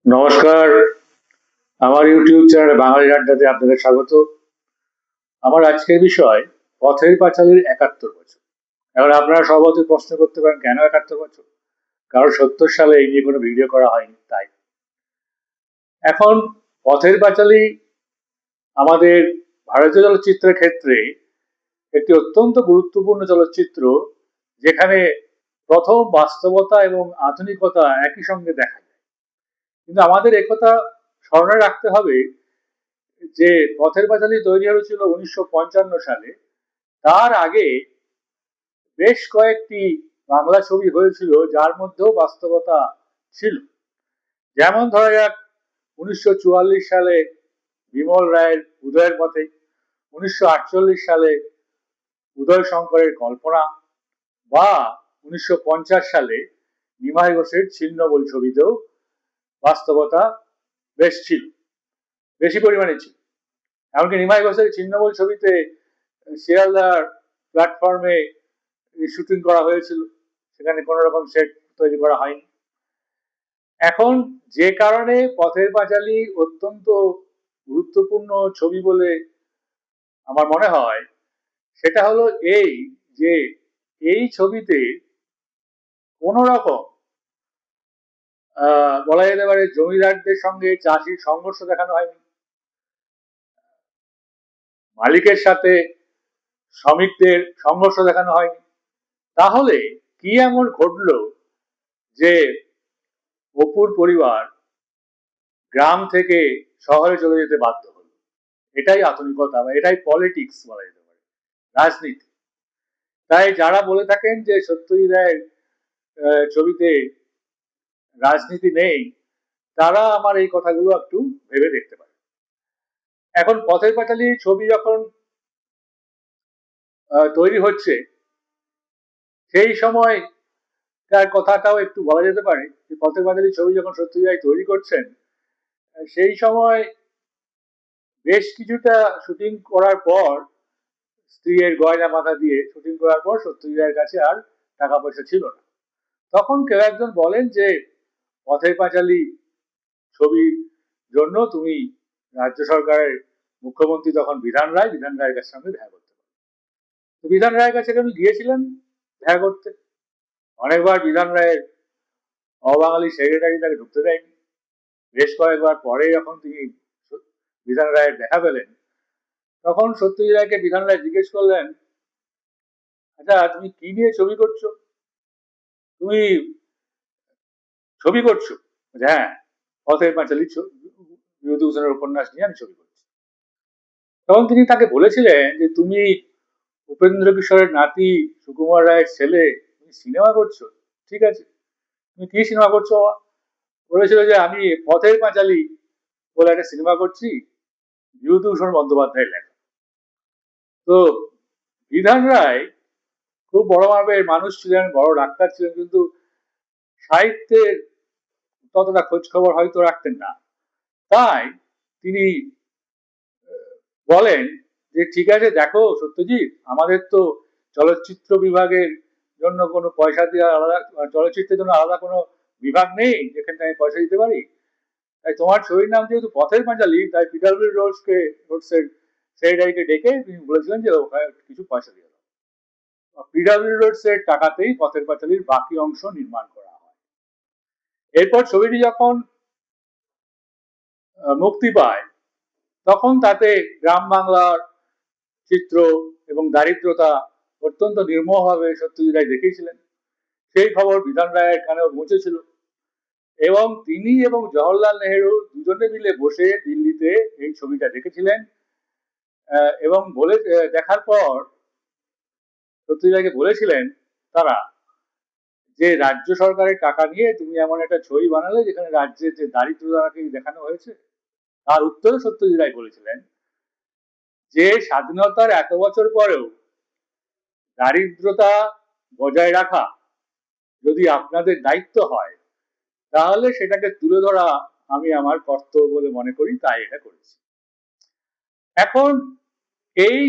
নমস্কার, আমার YouTube channel বাঙালি আড্ডাতে আপনাদের স্বাগত। আমার আজকের বিষয় পথের পাঁচালীর ৭১ বছর। এখন আপনারা স্বভাবতই প্রশ্ন করতে পারেন কেন ৭১ বছর? কারণ ৭০ সালে এই নিয়ে কোনো ভিডিও করা হয়নি তাই। এখন পথের পাঁচালী আমাদের ভারতীয় চলচ্চিত্রের ক্ষেত্রে একটি অত্যন্ত গুরুত্বপূর্ণ চলচ্চিত্র, যেখানে প্রথম বাস্তবতা এবং আধুনিকতা একই সঙ্গে দেখা যায়। কিন্তু আমাদের একথা স্মরণে রাখতে হবে যে পথের পাঁচালী তৈরি হয়েছিল ১৯৫৫ সালে। তার আগে বেশ কয়েকটি বাংলা ছবি হয়েছিল যার মধ্যেও বাস্তবতা ছিল। যেমন ধরা যাক ১৯৪৪ সালে বিমল রায়ের উদয়ের পথে, ১৯৪৮ সালে উদয় শঙ্করের কল্পনা, বা ১৯৫০ সালে নিমাই ঘোষের ছিন্নমূল ছবিতেও বাস্তবতা বেশ ছিল, বেশি পরিমাণে ছিল। এমনকি নিমাই ঘোষের ছিন্নমূল ছবিতে শিয়ালদার প্ল্যাটফর্মে শুটিং করা হয়েছিল, সেখানে কোন রকম সেট তৈরি করা হয়নি। এখন যে কারণে পথের পাঁচালী অত্যন্ত গুরুত্বপূর্ণ ছবি বলে আমার মনে হয়, সেটা হলো এই যে এই ছবিতে কোন রকম বলা যেতে পারে জমিদারদের সঙ্গে চাষির সংঘর্ষ দেখানো হয়নি, মালিকের সাথে শ্রমিকদের সংঘর্ষ দেখানো হয়নি। তাহলে কি এমন ঘটলো যে অপুর পরিবার গ্রাম থেকে শহরে চলে যেতে বাধ্য হলো? এটাই আধুনিকতা বা এটাই পলিটিক্স বলা যেতে পারে, রাজনীতি। তাই যারা বলে থাকেন যে সত্যজিৎ রায়ের ছবিতে রাজনীতি নেই, তারা আমার এই কথাগুলো একটু ভেবে দেখতে পারে। এখন পথের পাঁচালী ছবি যখন তৈরি হচ্ছে, সেই সময় তার কথাটাও একটু বলা যেতে পারে যে পথের পাঁচালী ছবি যখন সত্যজিৎ রায় তৈরি করছেন, সেই সময় বেশ কিছুটা শুটিং করার পর, স্ত্রীর গয়না মাথা দিয়ে শুটিং করার পর সত্যজিৎ রায়ের কাছে আর টাকা পয়সা ছিল না। তখন কেউ একজন বলেন যে পথের পাঁচালী ছবির জন্য তুমি রাজ্য সরকারের মুখ্যমন্ত্রী তখন বিধান রায়ের কাছে সঙ্গে দেখা করতে পারো। তো বিধান রায়ের কাছে তিনি গিয়েছিলেন দেখা করতে। অনেকবার বিধান রায়ের অবাঙালি সেক্রেটারি তাকে ঢুকতে দেয়নি। বেশ কয়েকবার পরে যখন তিনি বিধান রায়ের দেখা পেলেন, তখন সত্যজিৎ রায়কে বিধান রায় জিজ্ঞেস করলেন, আচ্ছা তুমি কি নিয়ে ছবি করছো? তুমি ছবি করছো? হ্যাঁ, পথের পাঁচালী বিভূতিভূষণের উপন্যাস নিয়ে আমি ছবি করছি। তখন তিনি তাকে বলেছিলেন যে তুমি উপেন্দ্র কিশোরের নাতি সুকুমার রায়ের ছেলে, তুমি সিনেমা করছো? ঠিক আছে, তুমি কি সিনেমা করছো? বলেছিল যে আমি পথের পাঁচালী বলে একটা সিনেমা করছি, বিভূতিভূষণ বন্দ্যোপাধ্যায়ের লেখা। তো বিধান রায় খুব বড় মাপের মানুষ ছিলেন, বড় ডাক্তার ছিলেন, কিন্তু সাহিত্যের ততটা খোঁজ খবর হয়তো রাখতেন না। তাই তিনি বলেন যে ঠিক আছে, দেখো সত্যজিৎ, আমাদের তো চলচ্চিত্র বিভাগের জন্য কোনো পয়সা দেওয়া আলাদা, চলচ্চিত্রের জন্য আলাদা কোনো বিভাগ নেই যেখানে আমি পয়সা দিতে পারি। তাই তোমার ছবির নাম যেহেতু পথের পাঁচালী, তাই পিডাব্লিউ রোডসের সেক্রেটারিকে ডেকে তিনি বলেছিলেন যে ওখানে কিছু পয়সা দিয়ে দাও। পিডাব্লিউ রোডসের টাকাতেই পথের পাঁচালীর বাকি অংশ নির্মাণ করা হয়। এরপর ছবিটি যখন মুক্তি পায়, তখন তাতে গ্রাম বাংলার চিত্র এবং দারিদ্রতা অত্যন্ত নির্মমভাবে সত্যজিৎ রায় দেখিয়েছিলেন। সেই খবর বিধান রায়ের কানেও পৌঁছেছিল, এবং তিনি এবং জওহরলাল নেহেরু দুজনে মিলে বসে দিল্লিতে এই ছবিটা দেখেছিলেন। এবং বলে দেখার পর সত্যজিৎ রায়কে বলেছিলেন তারা যে রাজ্য সরকারের টাকা নিয়ে তুমি এমন একটা ছবি বানালে যেখানে রাজ্যের যে দারিদ্রতাকে দেখানো হয়েছে। তার উত্তরে সত্যজিৎ রায় বলেছিলেন যে স্বাধীনতার এত বছর পরেও দারিদ্রতা বজায় রাখা যদি আপনাদের দায়িত্ব হয়, তাহলে সেটাকে তুলে ধরা আমি আমার কর্তব্য বলে মনে করি, তাই এটা করেছি। এখন এই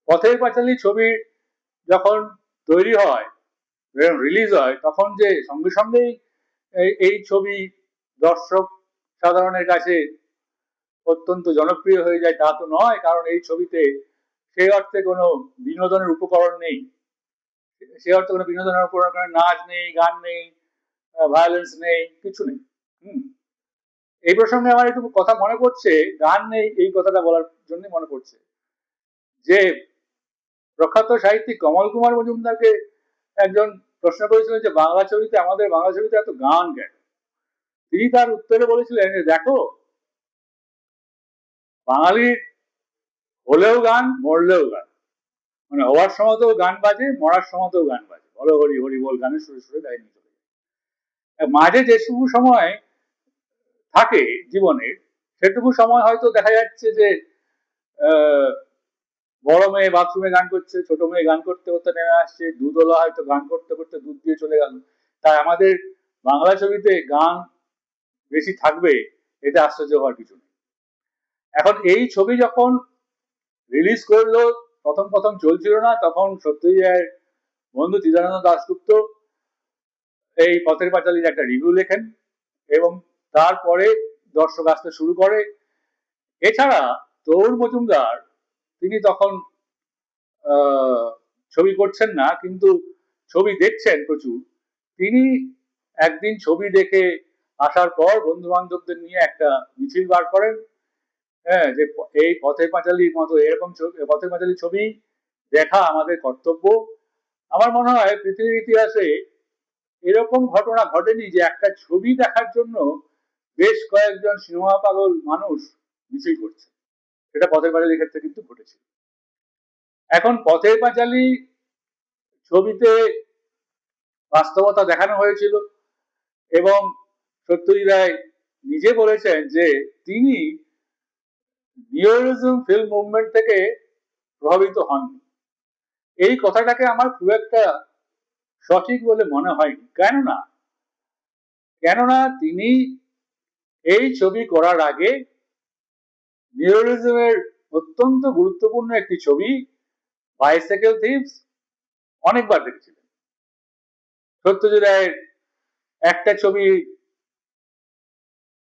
পথের পাঁচালী ছবি যখন তৈরি হয়, রিলিজ হয়, তখন যে সঙ্গে সঙ্গেই এই ছবি দর্শক সাধারণের কাছে অত্যন্ত জনপ্রিয় হয়ে যায় তা তো নয়, কারণ এই ছবিতে সেই অর্থে কোনো বিনোদনের উপকরণ নেই, সেই অর্থে কোনো বিনোদনের উপকরণ, নাচ নেই, গান নেই, ভায়োলেন্স নেই, কিছু নেই। এই প্রসঙ্গে আমার একটু কথা মনে পড়ছে, গান নেই এই কথাটা বলার জন্য মনে পড়ছে যে প্রখ্যাত সাহিত্যিক কমল কুমার মজুমদারকে একজন প্রশ্ন করেছিলেন যে বাংলা ছবিতে, আমাদের বাংলা ছবিতে এত গান কেন? তিনি তার উত্তরে বলেছিলেন যে দেখো, বাঙালির হলেও গান, মরলেও গান, মানে হওয়ার সময়তেও গান বাজে, মরার সময়তেও গান বাজে, বলো হরি হরি বল গানের সুরে সুরে গায়ে নিয়ে চলে যায়। মাঝে যেটুকু সময় থাকে জীবনের, সেটুকু সময় হয়তো দেখা যাচ্ছে যে বড় মেয়ে বাথরুমে গান করছে, ছোট মেয়ে গান করতে করতে নেমে আসছে, দুধওয়ালা হয়তো গান করতে করতে দুধ দিয়ে চলে গেল। তাই আমাদের বাংলা ছবিতে গান বেশি থাকবে এতে আশ্চর্য হওয়ার কিছু নেই। এখন এই ছবি যখন রিলিজ করলো, প্রথম প্রথম চলছিল না, তখন সত্যজিৎ রায়ের বন্ধু চিদানন্দ দাশগুপ্ত এই পথের পাঁচালীর একটা রিভিউ লেখেন এবং তারপরে দর্শক আসতে শুরু করে। এছাড়া তরুণ মজুমদার, তিনি তখন ছবি করছেন না, কিন্তু ছবি দেখছেন প্রচুর। তিনি একদিন ছবি দেখে আসার পর বন্ধু বান্ধবদের নিয়ে একটা মিছিল বার করেন, হ্যাঁ, যে এই পথের পাঁচালীর মতো এরকম পথের পাঁচালী ছবি দেখা আমাদের কর্তব্য। আমার মনে হয় পৃথিবীর ইতিহাসে এরকম ঘটনা ঘটেনি যে একটা ছবি দেখার জন্য বেশ কয়েকজন সিনেমা পাগল মানুষ মিছিল করছে। সেটা পথের পাঁচালীর ক্ষেত্রে কিন্তু ঘটেছে। এখন পথের পাঁচালী ছবিতে বাস্তবতা দেখানো হয়েছিল এবং সত্যজিৎ রায় নিজে বলেছেন যে তিনি নিওরিজম ফিল্ম মুভমেন্ট থেকে প্রভাবিত হননি। এই কথাটাকে আমার খুব একটা সঠিক বলে মনে হয়নি। কেননা তিনি এই ছবি করার আগে নিওরিজমের অত্যন্ত গুরুত্বপূর্ণ একটি ছবি বাইসাইকেল থিভস অনেকবার দেখেছিলেন। সত্যজিৎ রায়ের একটা ছবি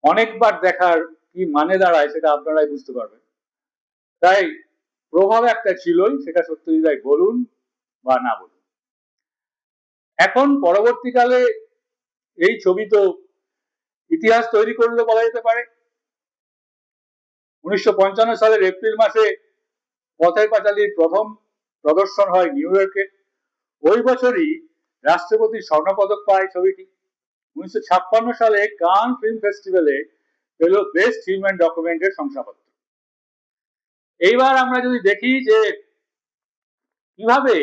অনেকবার দেখার কি মানে দাঁড়ায় সেটা আপনারাই বুঝতে পারবেন। তাই প্রভাব একটা ছিলই, সেটা সত্যজিৎ রায় বলুন বা না বলুন। এখন পরবর্তীকালে এই ছবি তো ইতিহাস তৈরি করলে বলা যেতে পারে। 1955 সালের এপ্রিল মাসে পথের পাঁচালীর প্রথম প্রদর্শন হয় নিউ ইয়র্কে। ওই বছরই রাষ্ট্রপতি স্বর্ণপদক পায় ছবিটি। 1956 সালে কান ফিল্ম ফেস্টিভ্যালে পেল বেস্ট হিউম্যান ডকুমেন্টের শংসাপত্র। এইবার আমরা যদি দেখি যে কিভাবে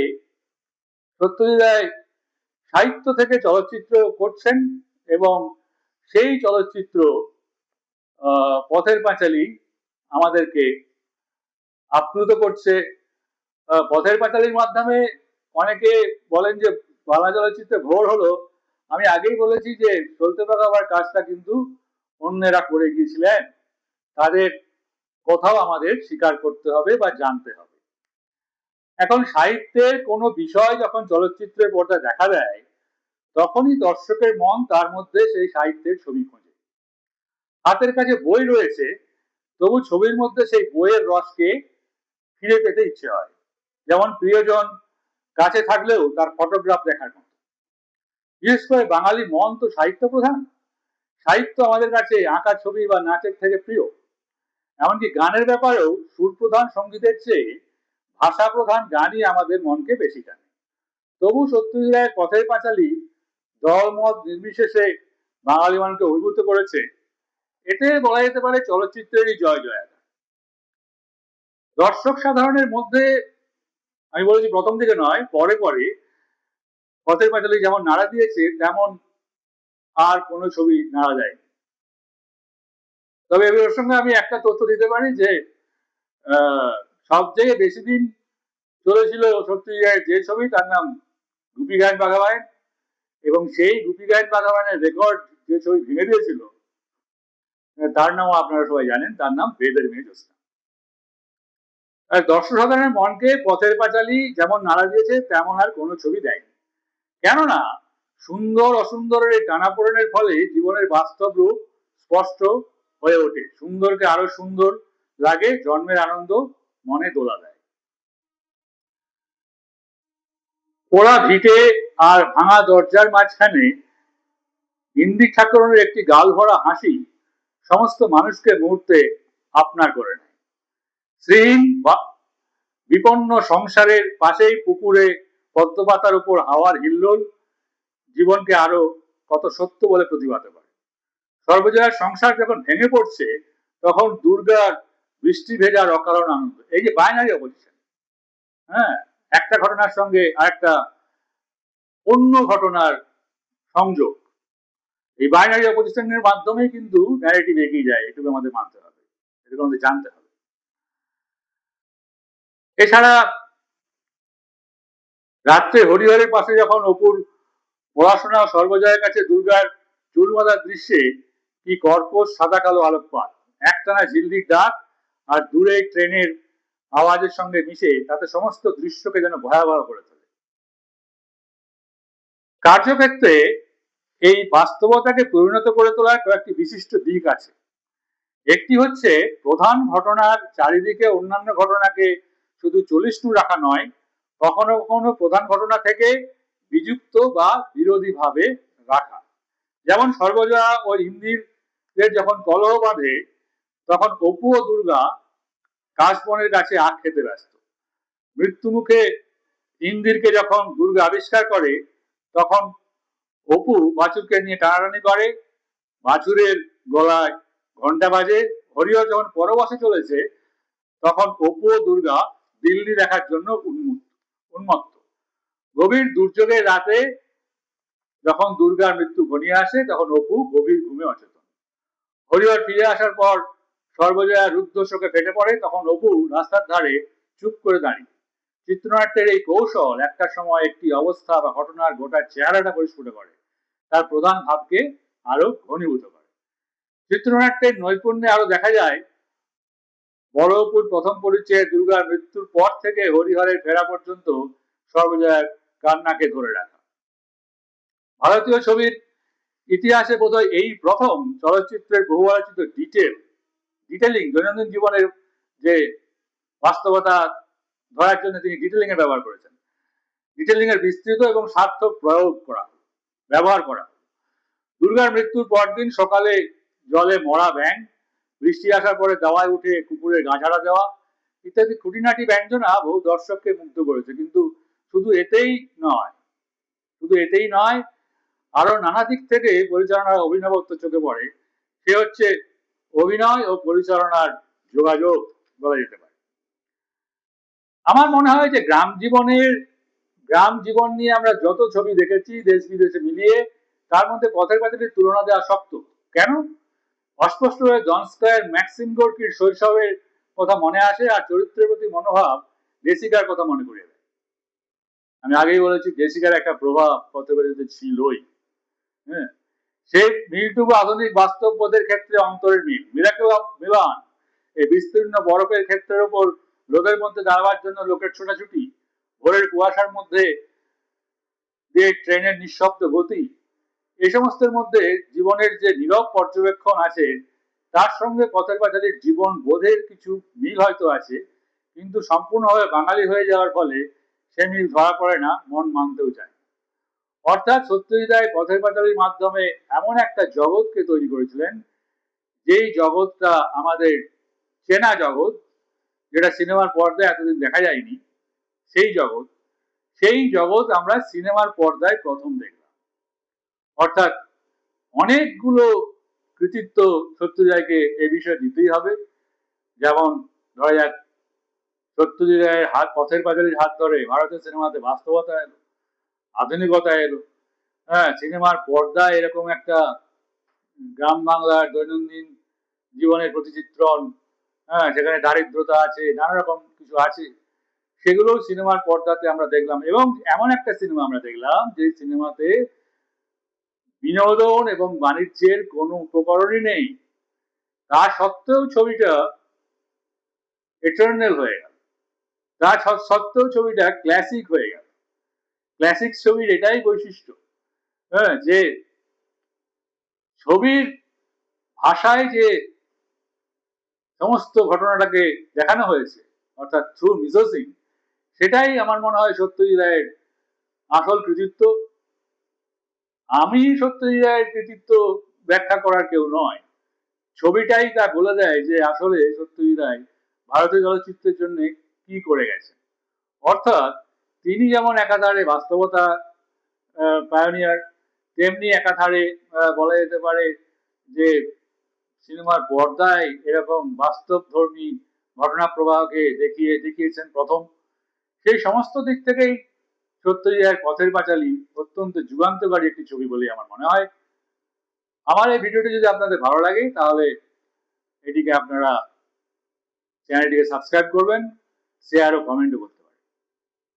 সত্যজিৎ রায় সাহিত্য থেকে চলচ্চিত্র করছেন এবং সেই চলচ্চিত্র পথের পাঁচালী আমাদেরকে আপ্লুত করছে। পথের পাঁচালীর মাধ্যমে অনেকে বলেন যে বাংলা চলচ্চিত্রে ভোর হলো। আমি আগেই বলেছি যে চলতে পাকাবার কাজটা কিন্তু অন্যেরা করে গিয়েছিলেন, তাদের কোথাও আমাদের স্বীকার করতে হবে বা জানতে হবে। এখন সাহিত্যের কোনো বিষয় যখন চলচ্চিত্রের পর্দায় দেখা দেয়, তখনই দর্শকের মন তার মধ্যে সেই সাহিত্যের ছবি খোঁজে। হাতের কাছে বই রয়েছে, তবু ছবির মধ্যে সেই বইয়ের রসকে ফিরে পেতে ইচ্ছে হয়। যেমন প্রিয়জন কাছে থাকলেও তার ফটোগ্রাফ দেখার মতো। বিশেষ করে বাঙালি মন তো সাহিত্য প্রধান। সাহিত্য আমাদের কাছে আঁকা ছবি বা নাচের থেকে প্রিয়। এমনকি গানের ব্যাপারেও সুর প্রধান সঙ্গীতের চেয়ে ভাষা প্রধান গানই আমাদের মনকে বেশি টানে। তবু সত্যজিৎ রায়ের পথের পাঁচালী দল মত নির্বিশেষে বাঙালি মনকে অভিভূত করেছে। এতে বলা যেতে পারে চলচ্চিত্রেরই জয় জয়গান। দর্শক সাধারণের মধ্যে আমি বলেছি প্রথম দিকে নয়, পরে পরে পথের পাঁচালী যেমন নাড়া দিয়েছে, তেমন আর কোনো ছবি নাড়া দেয়নি। তবে এর সঙ্গে আমি একটা তথ্য দিতে পারি যে সবথেকে বেশি দিন চলেছিল সত্যজিৎ রায়ের যে ছবি, তার নাম গুপি গায়েন বাঘা বায়েন, এবং সেই গুপি গায়েন বাঘা বায়েনের রেকর্ড যে ছবি ভেঙে দিয়েছিল তার নামও আপনারা সবাই জানেন, তার নাম বেদের মেয়ে জ্যোৎস্না। দর্শক সাধারণের মনকে পথের পাঁচালী যেমন নাড়া দিয়েছে তেমন আর কোনো ছবি দেয়নি। কেননা সুন্দর অসুন্দরের এই টানাপোড়েনের ফলে জীবনের বাস্তব রূপ স্পষ্ট হয়ে ওঠে, সুন্দরকে আরো সুন্দর লাগে, জন্মের আনন্দ মনে দোলা দেয়। পোড়া ভিটে আর ভাঙা দরজার মাঝখানে ইন্দির ঠাকুরের একটি গাল ভরা হাসি সমস্ত মানুষকে মুহূর্তে আপনার করে নেয়। শ্রীহীন বিপন্ন সংসারের পাশেই পুকুরে পদ্মপাতার উপর হাওয়ার হিল্লোল জীবনকে আরো কত সত্য বলে প্রতিভাত করে। সর্বজয়ার সংসার যখন ভেঙে পড়ছে তখন দুর্গার বৃষ্টি ভেজার অকারণ আনন্দ। এই যে বাইনারি অপোজিশন, হ্যাঁ, একটা ঘটনার সঙ্গে আরেকটা অন্য ঘটনার সংযোগ, এই বাইনারি অপোজিশনের মাধ্যমেই কিন্তু ন্যারেটিভ এগিয়ে যায়, এটুকু আমাদের মানতে হবে, এটুকু আমাদের জানতে হবে। এছাড়া রাত্রে হরিহরের পাশে যখন অপুর পড়াশোনা, সর্বজয়ের কাছে দুর্গার চুল বাঁধার দৃশ্যে কি কর্কশ সাদা কালো আলোকপাত, একটানা ঝিল্লির ডাক আর দূরে ট্রেনের আওয়াজের সঙ্গে মিশে তাতে সমস্ত দৃশ্যকে যেন ভয়াবহ করে তোলে। কার্যক্ষেত্রে এই বাস্তবতাকে পরিণত করে তোলার কয়েকটি বিশিষ্ট দিক আছে। একটি হচ্ছে প্রধান ঘটনার চারিদিকে অন্যান্য ঘটনাকে শুধু চলিষ্ণু রাখা নয়, কখনো কখনো প্রধান ঘটনা থেকে বিযুক্ত বা বিরোধী ভাবে রাখা। যেমন সর্বজয়া ও ইন্দিরের যখন কলহ বাঁধে তখন অপু ও দুর্গা কাশবনের কাছে আখ খেতে ব্যস্ত। মৃত্যু মুখে ইন্দিরকে যখন দুর্গা আবিষ্কার করে তখন অপু বাছুরকে নিয়ে টানাটানি করে, বাছুরের গলায় ঘন্টা বাজে। হরিহর যখন পরবাসে চলেছে তখন অপু ও দুর্গা দিল্লি দেখার জন্য উন্মত্ত। গভীর দুর্যোগের রাতে যখন দুর্গার মৃত্যু ঘনিয়ে আসে তখন অপু গভীর ঘুমে অচেতন। হরিহর ফিরে আসার পর সর্বজয়া রুদ্ধ শোকে ফেটে পড়ে, তখন অপু রাস্তার ধারে চুপ করে দাঁড়িয়ে। চিত্রনাট্যের এই কৌশল একটা সময় একটি অবস্থা বা ঘটনার গোটা চেহারাটা পরিস্ফুট করে, তার প্রধান ভাবকে আরো ঘনীভূত করে। চিত্রনাট্যের নৈপুণ্যে আরো দেখা যায় বড় অপুর প্রথম পরিচয়ে দুর্গার মৃত্যুর পর থেকে হরিহরের ফেরা পর্যন্ত সর্বজয়ার কান্নাকে ধরে রাখা। ভারতীয় ছবির ইতিহাসে বোধহয় এই প্রথম চলচ্চিত্রের বহু আলোচিত ডিটেলিং, দৈনন্দিন জীবনের যে বাস্তবতা ধরার জন্য তিনি ডিটেলিং এর ব্যবহার করেছেন। ডিটেলিং এর বিস্তৃত এবং সার্থক ব্যবহার করা। দুর্গার মৃত্যুর পরদিন সকালে জলে মরা ব্যাঙ, বৃষ্টি আসার পরে দাওয়ায় উঠে কুকুরের গা ঝাড়া দেওয়া ইত্যাদি খুঁটিনাটি ব্যঞ্জনা বহু দর্শককে মুগ্ধ করেছে। কিন্তু শুধু এতেই নয়, আরো নানা দিক থেকে পরিচালনার অভিনবত্ব চোখে পড়ে। সে হচ্ছে অভিনয় ও পরিচালনার যোগাযোগ বলা যেতে পারে। আমার মনে হয় যে গ্রাম জীবন নিয়ে আমরা যত ছবি দেখেছি দেশ বিদেশে মিলিয়ে, তার মধ্যে পথের পাঁচালীর তুলনা দেওয়া শক্ত। কেন? অস্পষ্টভাবে জন স্কয়ার ম্যাক্সিম গোর্কির শৈশবের কথা মনে আসে আর চরিত্রের প্রতি মনোভাব জেসিকার কথা মনে করিয়ে দেয়। আমি আগেই বলেছি জেসিকার একটা প্রভাব পথের পাঁচালীতে ছিলই। হ্যাঁ, সেই মিলটুকু আধুনিক বাস্তববোধের ক্ষেত্রে অন্তরের মিল। মিরাকেল অফ মিলান, এই বিস্তীর্ণ বরফের ক্ষেত্রের উপর রোদের মধ্যে দাঁড়াবার জন্য লোকের ছোটাছুটি, ভোরের কুয়াশার মধ্যে দিয়ে ট্রেনের নিঃশব্দ গতি, এই সমস্তের মধ্যে জীবনের যে নীরব পর্যবেক্ষণ আছে, তার সঙ্গে পথের পাঁচালীর জীবন বোধের কিছু মিল হয়তো আছে, কিন্তু সম্পূর্ণভাবে বাঙালি হয়ে যাওয়ার ফলে সে মিল ধরা পড়ে না, মন মানতেও চায়। অর্থাৎ সত্যজিৎ রায় পথের পাঁচালীর মাধ্যমে এমন একটা জগৎকে তৈরি করেছিলেন, যেই জগৎটা আমাদের চেনা জগৎ, যেটা সিনেমার পর্দায় এতদিন দেখা যায়নি, সেই জগৎ আমরা সিনেমার পর্দায় প্রথম দেখলাম। অর্থাৎ অনেকগুলো কৃতিত্ব সত্যজিৎ রায়কে এ বিষয়ে দিতেই হবে। যেমন ধরা যাক, সত্যজিৎ রায়ের পথের পাঁচালীর হাত ধরে ভারতীয় সিনেমাতে বাস্তবতা এলো, আধুনিকতা এলো। হ্যাঁ, সিনেমার পর্দায় এরকম একটা গ্রাম বাংলার দৈনন্দিন জীবনের প্রতিচিত্রণ, হ্যাঁ, সেখানে দারিদ্রতা আছে, নানা রকম কিছু আছে, সেগুলো সিনেমার পর্দাতে আমরা দেখলাম। এবং এমন একটা সিনেমা আমরা দেখলাম যে সিনেমাতে বিনোদন এবং বাণিজ্যের কোনো উপকরণই নেই, তা সত্ত্বেও ছবিটা এটার্নাল হয়ে গেল, তা সত্ত্বেও ছবিটা ক্লাসিক হয়ে গেল। ক্লাসিক ছবির এটাই বৈশিষ্ট্য, হ্যাঁ, যে ছবির ভাষায় যে সমস্ত ঘটনাটাকে দেখানো হয়েছে, অর্থাৎ থ্রু মিসোসিন, সেটাই আমার মনে হয় সত্যজিৎ রায়ের আসল কৃতিত্ব। আমি সত্যজিৎ রায়ের কৃতিত্ব ব্যাখ্যা করার কেউ নয়, ছবিটাই তা বলে দেয় যে আসলে সত্যজিৎ রায় ভারতীয় চলচ্চিত্রের জন্য কি করে গেছেন। অর্থাৎ তিনি যেমন একাধারে বাস্তবতা পায়োনিয়ার, তেমনি একাধারে বলা যেতে পারে যে সিনেমার পর্দায় এরকম বাস্তবধর্মী ঘটনা প্রবাহকে দেখিয়েছেন প্রথম। সেই সমস্ত দিক থেকেই সত্যজিৎ রায়ের পথের পাঁচালী অত্যন্ত যুগান্তকারী একটি ছবি বলে আমার মনে হয়। আমার এই ভিডিওটি যদি আপনাদের ভালো লাগে তাহলে এটিকে আপনারা চ্যানেলটিকে সাবস্ক্রাইব করবেন, শেয়ার ও কমেন্টও করতে